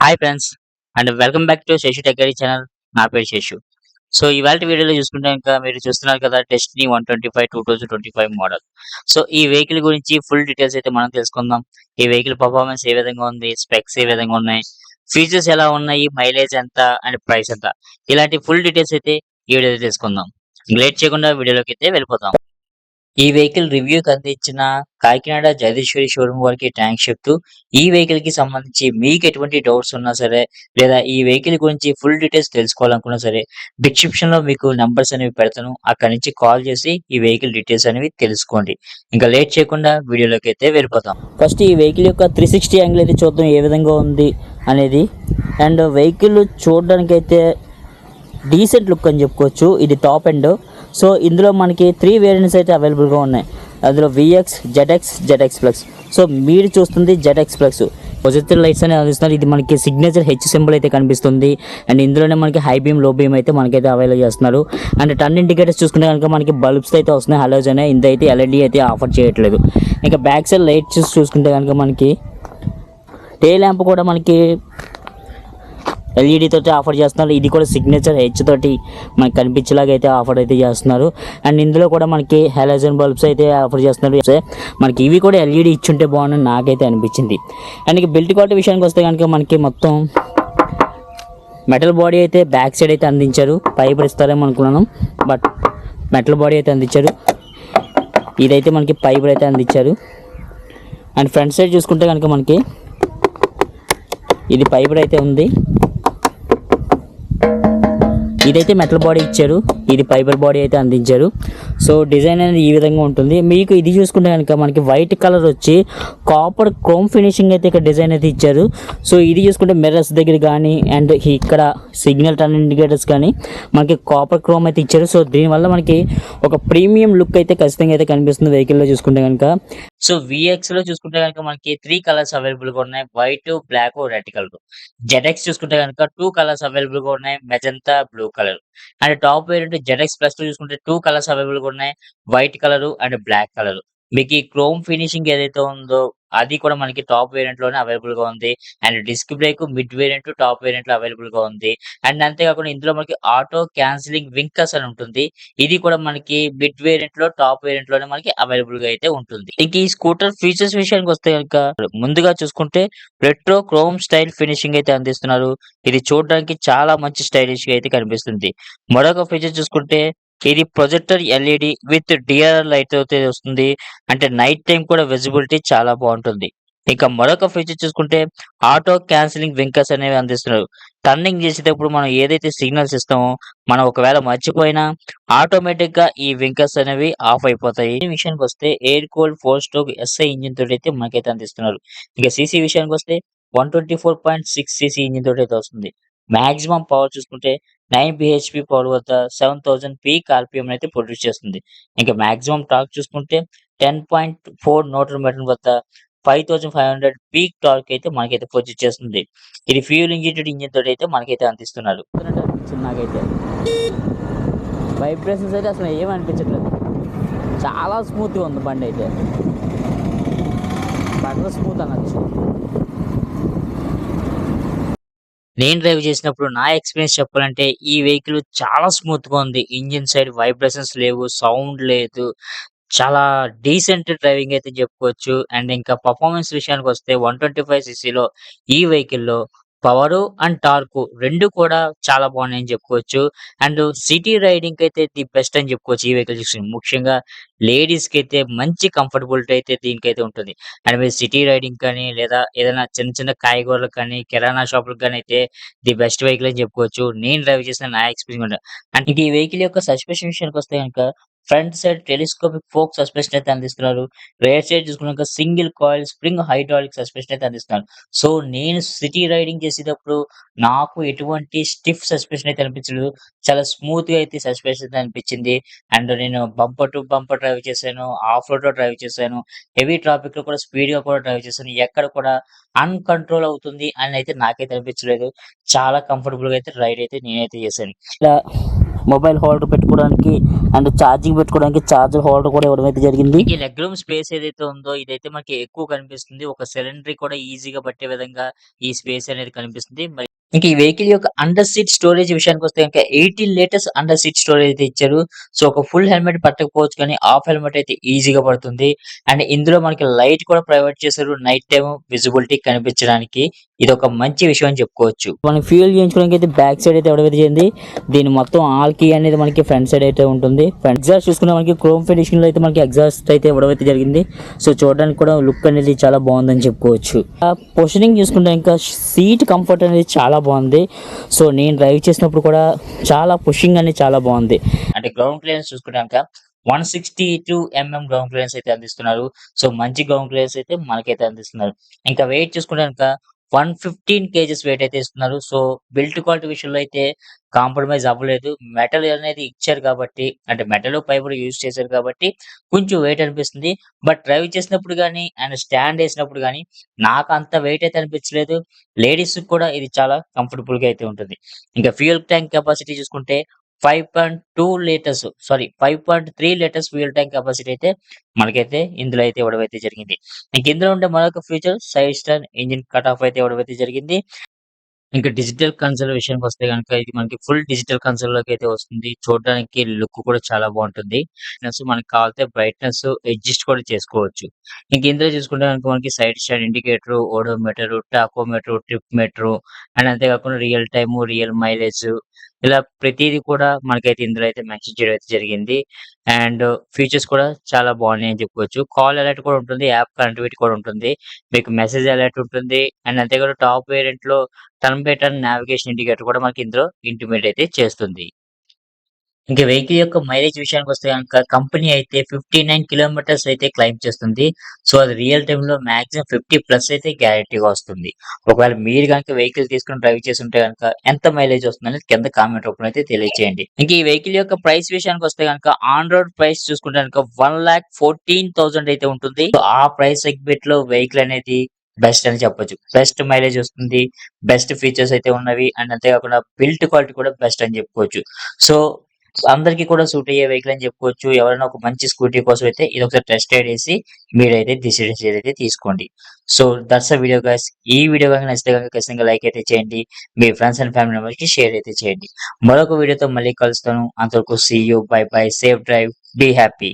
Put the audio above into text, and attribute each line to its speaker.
Speaker 1: Hi friends and welcome back to Seshu టెక్కరీ channel. నా పేరు శేషు. సో ఇవాళ వీడియోలో చూసుకుంటే ఇంకా మీరు చూస్తున్నారు కదా, డెస్టినీ 125 2025 మోడల్. సో ఈ వెహికల్ గురించి ఫుల్ డీటెయిల్స్ అయితే మనం తెలుసుకుందాం. ఈ వెహికల్ పర్ఫార్మెన్స్ ఏ విధంగా ఉంది, స్పెక్స్ ఏ విధంగా ఉన్నాయి, ఫీచర్స్ ఎలా ఉన్నాయి, మైలేజ్ ఎంత అండ్ ప్రైస్ ఎంత, ఇలాంటి ఫుల్ డీటెయిల్స్ అయితే ఈ వీడియోలో తెలుసుకుందాం. లేట్ చేయకుండా వీడియోలోకి అయితే వెళ్ళిపోతాం. ఈ వెహికల్ రివ్యూకి అందించిన కాకినాడ జగదీశ్వరి షోరూమ్ వారికి థ్యాంక్స్ చెప్తూ, ఈ వెహికల్ కి సంబంధించి మీకు ఎటువంటి డౌట్స్ ఉన్నా సరే, లేదా ఈ వెహికల్ గురించి ఫుల్ డీటెయిల్స్ తెలుసుకోవాలనుకున్నా సరే, డిస్క్రిప్షన్ లో మీకు నంబర్స్ అనేవి పెడతాను. అక్కడి నుంచి కాల్ చేసి ఈ వెహికల్ డీటెయిల్స్ అనేవి తెలుసుకోండి. ఇంకా లేట్ చేయకుండా వీడియోలోకి అయితే వెళ్ళిపోతాం. ఫస్ట్ ఈ వెహికల్ యొక్క 360 యాంగిల్ అయితే చూద్దాం ఏ విధంగా ఉంది అనేది. అండ్ వెహికల్ చూడడానికి అయితే డీసెంట్ లుక్ అని చెప్పుకోవచ్చు. ఇది టాప్ ఎండ్. సో ఇందులో మనకి 3 వేరియంట్స్ అయితే అవైలబుల్గా ఉన్నాయి. అందులో vx, ZX, ZX plus. So మీరు చూస్తుంది జెడ్ఎక్స్ ప్లస్. ప్రొజెక్టర్ లైట్స్ అనేవి అందిస్తున్నారు. ఇది మనకి సిగ్నేచర్ హెచ్ సింబల్ అయితే కనిపిస్తుంది. అండ్ ఇందులోనే మనకి హై బీమ్, లో బీమ్ అయితే మనకైతే అవైలబుల్ చేస్తున్నారు. అండ్ టర్న్ ఇండికేటర్స్ చూసుకుంటే కనుక మనకి బల్బ్స్ అయితే వస్తున్నాయి, హలోజన్. ఇందైతే ఎల్ఈడి అయితే ఆఫర్ చేయట్లేదు. ఇంకా బ్యాక్ సైడ్ లైట్స్ చూసుకుంటే కనుక మనకి టైల్ ల్యాంప్ కూడా మనకి ఎల్ఈడి తోటి ఆఫర్ చేస్తున్నారు. ఇది కూడా సిగ్నేచర్ హెచ్ తోటి మనకి కనిపించేలాగా అయితే ఆఫర్ అయితే చేస్తున్నారు. అండ్ ఇందులో కూడా మనకి హాలోజన్ బల్బ్స్ అయితే ఆఫర్ చేస్తున్నారు. మనకి ఇవి కూడా ఎల్ఈడి ఇచ్చుంటే బాగుందని నాకైతే అనిపించింది. అండ్ ఇక బిల్ట్ క్వాలిటీ విషయానికి వస్తే కనుక మనకి మొత్తం మెటల్ బాడీ అయితే బ్యాక్ సైడ్ అయితే అందించారు. ఫైబర్ ఇస్తారేమో అనుకున్నాను, బట్ మెటల్ బాడీ అయితే అందించారు. ఇదైతే మనకి ఫైబర్ అయితే అందించారు. అండ్ ఫ్రంట్ సైడ్ చూసుకుంటే కనుక మనకి ఇది ఫైబర్ అయితే ఉంది. ఇదైతే మెటల్ బాడీ ఇచ్చారు, ఇది ఫైబర్ బాడీ అయితే అందించారు. సో డిజైన్ అనేది ఈ విధంగా ఉంటుంది. మీకు ఇది చూసుకుంటే కనుక మనకి వైట్ కలర్ వచ్చి కాపర్ క్రోమ్ ఫినిషింగ్ అయితే ఇక్కడ డిజైన్ అయితే ఇచ్చారు. సో ఇది చూసుకుంటే మిర్రర్స్ దగ్గర కానీ అండ్ ఇక్కడ సిగ్నల్ టర్న్ ఇండికేటర్స్ కానీ మనకి కాపర్ క్రోమ్ అయితే ఇచ్చారు. సో దీనివల్ల మనకి ఒక ప్రీమియం లుక్ అయితే ఖచ్చితంగా అయితే కనిపిస్తుంది వెహికల్లో చూసుకుంటే కనుక. సో విఎక్స్ లో చూసుకుంటే కనుక మనకి 3 కలర్స్ అవైలబుల్ గా ఉన్నాయి, white, black, red colour. ZX చూసుకుంటే కనుక 2 కలర్స్ అవైలబుల్ గా ఉన్నాయి, magenta, blue colour. And top variant ZX plus చూసుకుంటే 2 కలర్స్ అవైలబుల్ గా ఉన్నాయి, white colour and black colour. మీకు ఈ క్రోమ్ ఫినిషింగ్ ఏదైతే ఉందో అది కూడా మనకి టాప్ వేరియంట్ లోనే అవైలబుల్ గా ఉంది. And disc brake mid variant, top variant లో అవైలబుల్ గా ఉంది. అండ్ అంతేకాకుండా ఇందులో మనకి ఆటో క్యాన్సిలింగ్ వింకర్స్ అని ఉంటుంది. ఇది కూడా మనకి మిడ్ వేరియంట్ లో, టాప్ వేరియంట్ లోనే మనకి అవైలబుల్ గా అయితే ఉంటుంది. ఇంక ఈ స్కూటర్ ఫీచర్స్ విషయానికి వస్తే కనుక ముందుగా చూసుకుంటే రెట్రో క్రోమ్ స్టైల్ ఫినిషింగ్ అయితే అందిస్తున్నారు. ఇది చూడడానికి చాలా మంచి స్టైలిష్ గా అయితే కనిపిస్తుంది. మరొక ఫీచర్ చూసుకుంటే ఇది projector LED with DRL light అయితే వస్తుంది. అంటే నైట్ టైం కూడా విజిబిలిటీ చాలా బాగుంటుంది. ఇక మరొక ఫీచర్ చూసుకుంటే ఆటో క్యాన్సిలింగ్ వింకర్స్ అనేవి అందిస్తున్నారు. టర్నింగ్ చేసేటప్పుడు మనం ఏదైతే సిగ్నల్స్ ఇస్తామో మనం ఒకవేళ మర్చిపోయినా ఆటోమేటిక్ గా ఈ వింకర్స్ అనేవి ఆఫ్ అయిపోతాయి. ఈ విషయానికి వస్తే air cooled 4 stroke SI engine తోటి అయితే మనకైతే అందిస్తున్నారు. ఇక సీసీ విషయానికి వస్తే 124.6 సీసీ ఇంజిన్ తోటి అయితే వస్తుంది. మాక్సిమం పవర్ చూసుకుంటే 9 బిహెచ్‌పి పవర్ వద్ద 7000 పీక్ ఆర్‌పిఎం అయితే ప్రొడ్యూస్ చేస్తుంది. ఇంకా మాక్సిమం టార్క్ చూసుకుంటే 10.4 న్యూటన్ మీటర్ వద్ద 5500 పీక్ టార్క్ అయితే మనకైతే ప్రొడ్యూస్ చేస్తుంది. ఇది ఫ్యూయల్ ఇంజెక్టెడ్ ఇంజిన్ తోటి అయితే మనకైతే అందిస్తున్నారు. అనిపించింది నాకైతే. వైబ్రేషన్స్ అయితే అసలు ఏమి అనిపించట్లేదు. చాలా స్మూత్‌గా ఉంది బండి అయితే. బటర్ స్మూత్ అనొచ్చు. నేను డ్రైవ్ చేసినప్పుడు నా ఎక్స్‌పీరియన్స్ చెప్పాలంటే ఈ వెహికల్ చాలా స్మూత్‌గా ఉంది. ఇంజిన్ సైడ్ వైబ్రేషన్స్ లేవు, సౌండ్ లేదు. చాలా డీసెంట్ డ్రైవింగ్ అయితే చెప్పుకోవచ్చు. అండ్ ఇంకా పర్ఫార్మెన్స్ విషయానికొస్తే 125 సీసీలో ఈ వెహికల్‌లో పవరు అండ్ టార్కు 2 కూడా చాలా బాగున్నాయని చెప్పుకోవచ్చు. అండ్ సిటీ రైడింగ్‌కి అయితే ది బెస్ట్ అని చెప్పుకోవచ్చు ఈ వెహికల్ చూసి. ముఖ్యంగా లేడీస్‌కైతే మంచి కంఫర్టబిలిటీ అయితే దీనికైతే ఉంటుంది. అండ్ మీరు సిటీ రైడింగ్ కానీ లేదా ఏదైనా చిన్న చిన్న కాయగూరలకు కానీ, కిరాణా షాపులకు గాని అయితే ది బెస్ట్ వెహికల్ అని చెప్పుకోవచ్చు. నేను డ్రైవ్ చేసిన నా ఎక్స్‌పీరియన్స్ కూడా. అండ్ ఈ వెహికల్ యొక్క సస్పెన్షన్ విషయానికొస్తే గనుక front side telescopic fork suspension అయితే అందిస్తున్నారు. రియర్ సైడ్ చూసుకున్నాక single coil spring hydraulic suspension అయితే అందిస్తున్నారు. సో నేను సిటీ రైడింగ్ చేసేటప్పుడు నాకు ఎటువంటి స్టిఫ్ సస్పెన్షన్ అయితే అనిపించలేదు. చాలా స్మూత్‌గా అయితే సస్పెన్షన్ అయితే అనిపించింది. అండ్ నేను బంపర్ టు బంపర్ డ్రైవ్ చేశాను. ఆఫ్ రోడ్‌లో డ్రైవ్ చేశాను. హెవీ ట్రాఫిక్‌లో కూడా స్పీడ్‌గా కూడా డ్రైవ్ చేశాను. ఎక్కడ కూడా అన్‌కంట్రోల్ అవుతుంది అని అయితే నాకైతే అనిపించలేదు. చాలా కంఫర్టబుల్‌గా అయితే రైడ్ అయితే నేనైతే చేశాను. ఇలా మొబైల్ హోల్డర్ పెట్టుకోవడానికి అండ్ ఛార్జింగ్ పెట్టుకోవడానికి ఛార్జర్ హోల్డర్ కూడా ఇవ్వడం అయితే జరిగింది. ఈ లెగ్ రూమ్ స్పేస్ ఏదైతే ఉందో ఇదైతే మనకి ఎక్కువ కనిపిస్తుంది. ఒక సిలిండర్ కూడా ఈజీగా పట్టే విధంగా ఈ స్పేస్ అనేది కనిపిస్తుంది. మరి ఇంక ఈ వెహికల్ యొక్క అండర్ సీట్ స్టోరేజ్ విషయానికి వస్తే కనుక 18 లీటర్స్ అండర్ సీట్ స్టోరేజ్ అయితే ఇచ్చారు. సో ఒక ఫుల్ హెల్మెట్ పట్టకపోవచ్చు కానీ హాఫ్ హెల్మెట్ అయితే ఈజీగా పడుతుంది. అండ్ ఇందులో మనకి లైట్ కూడా ప్రొవైడ్ చేశారు. నైట్ టైమ్ విజిబిలిటీ కనిపించడానికి ఇది ఒక మంచి విషయం అని చెప్పుకోవచ్చు. మనం ఫ్యూయల్ చేయించుకోవడానికి అయితే బ్యాక్ సైడ్ అయితే ఇవ్వడం జరిగింది. దీని మొత్తం ఆల్ కీ అనేది మనకి ఫ్రంట్ సైడ్ అయితే ఉంటుంది. ఎగ్జాస్ట్ చూసుకున్న మనకి క్రోమ్ ఫినిషింగ్ లో అయితే మనకి ఎగ్జాస్ట్ అయితే ఇవ్వడం అయితే జరిగింది. సో చూడడానికి కూడా లుక్ అనేది చాలా బాగుందని చెప్పుకోవచ్చు. పొజిషనింగ్ చూసుకుంటే ఇంకా సీట్ కంఫర్ట్ అనేది చాలా బాగుంది. సో నేను డ్రైవ్ చేసినప్పుడు కూడా చాలా పుషింగ్ అనేది చాలా బాగుంది. అంటే గ్రౌండ్ క్లియరెన్స్ చూసుకుంటాక 162 mm గ్రౌండ్ క్లియరెన్స్ అయితే అందిస్తున్నారు. సో మంచి గ్రౌండ్ క్లియరెన్స్ అయితే మనకైతే అందిస్తున్నారు. ఇంకా వెయిట్ చూసుకుంటే 115 కేజెస్ వెయిట్ అయితే ఇస్తున్నారు. సో బిల్ట్ క్వాలిటీ విషయంలో అయితే కాంప్రమైజ్ అవ్వలేదు. మెటల్ అనేది ఇచ్చారు కాబట్టి అంటే మెటల్ ఫైబర్ యూజ్ చేశారు కాబట్టి కొంచెం వెయిట్ అనిపిస్తుంది. బట్ డ్రైవ్ చేసినప్పుడు గానీ అండ్ స్టాండ్ వేసినప్పుడు గానీ నాకు అంత వెయిట్ అయితే అనిపించలేదు. లేడీస్ కూడా ఇది చాలా కంఫర్టబుల్ గా అయితే ఉంటుంది. ఇంకా ఫ్యూయల్ ట్యాంక్ కెపాసిటీ చూసుకుంటే 5.3 లీటర్స్ ఫ్యూయల్ ట్యాంక్ కెపాసిటీ అయితే మనకైతే ఇందులో అయితే ఇవ్వడం అయితే జరిగింది. ఇంక ఇందులో ఉండే మరొక feature side stand engine cut off అయితే ఇవ్వడం అయితే జరిగింది. ఇంకా డిజిటల్ కన్సోల్ విషయానికి వస్తే గనుక ఇది మనకి ఫుల్ డిజిటల్ కన్సోల్ లోకి అయితే వస్తుంది. చూడడానికి లుక్ కూడా చాలా బాగుంటుంది. మనకి కావాలంటే బ్రైట్నెస్ అడ్జస్ట్ కూడా చేసుకోవచ్చు. ఇంక ఇందులో చూసుకుంటే గనుక మనకి side stand indicator, odometer, tachometer, trip meter and అంతేకాకుండా రియల్ టైమ్, రియల్ మైలేజ్ ఇలా ప్రతిదీ కూడా మనకైతే ఇందులో అయితే మెన్షన్ చేయడం అయితే జరిగింది. అండ్ ఫీచర్స్ కూడా చాలా బాగున్నాయి అని చెప్పుకోవచ్చు. కాల్ అలర్ట్ కూడా ఉంటుంది. యాప్ కనెక్టివిటీ కూడా ఉంటుంది. మీకు మెసేజ్ అలర్ట్ ఉంటుంది. అండ్ అంతేకాకుండా టాప్ వేరియంట్ లో turn by turn navigation indicator కూడా మనకి ఇందులో ఇంటిమేట్ అయితే చేస్తుంది. ఇంకా వెహికల్ యొక్క మైలేజ్ విషయానికి వస్తే గనుక కంపెనీ అయితే 59 కిలోమీటర్స్ అయితే క్లైమ్ చేస్తుంది. సో అది రియల్ టైమ్ లో మాక్సిమం 50+ అయితే గ్యారెంటీగా వస్తుంది. ఒకవేళ మీరు కనుక వెహికల్ తీసుకుని డ్రైవ్ చేసి ఉంటే కనుక ఎంత మైలేజ్ వస్తుంది అనేది కింద కామెంట్ రూపంలో అయితే తెలియజేయండి. ఇంక ఈ వెహికల్ యొక్క ప్రైస్ విషయానికి వస్తే కనుక ఆన్ రోడ్ ప్రైస్ చూసుకుంటే కనుక 1,14,000 అయితే ఉంటుంది. సో ఆ ప్రైస్ సెగ్మెంట్ లో వెహికల్ అనేది బెస్ట్ అని చెప్పొచ్చు. బెస్ట్ మైలేజ్ వస్తుంది. బెస్ట్ ఫీచర్స్ అయితే ఉన్నవి. అండ్ అంతేకాకుండా బిల్ట్ క్వాలిటీ కూడా బెస్ట్ అని చెప్పుకోవచ్చు. సో అందరికీ కూడా సూట్ అయ్యే వెహికల్ అని చెప్పుకోవచ్చు. ఎవరైనా ఒక మంచి స్కూటీ కోసం అయితే ఇది ఒకసారి టెస్ట్ రైడ్ చేసి మీరైతే డిసిజన్ అయితే తీసుకోండి. So that's a video guys. ఈ వీడియో కనుక నచ్చితే కనుక ఖచ్చితంగా లైక్ అయితే చేయండి. మీ ఫ్రెండ్స్ అండ్ ఫ్యామిలీ మెంబర్స్ కి షేర్ అయితే చేయండి. మరొక వీడియోతో మళ్ళీ కలుస్తాను. అంతవరకు see you, bye bye, safe drive, be happy.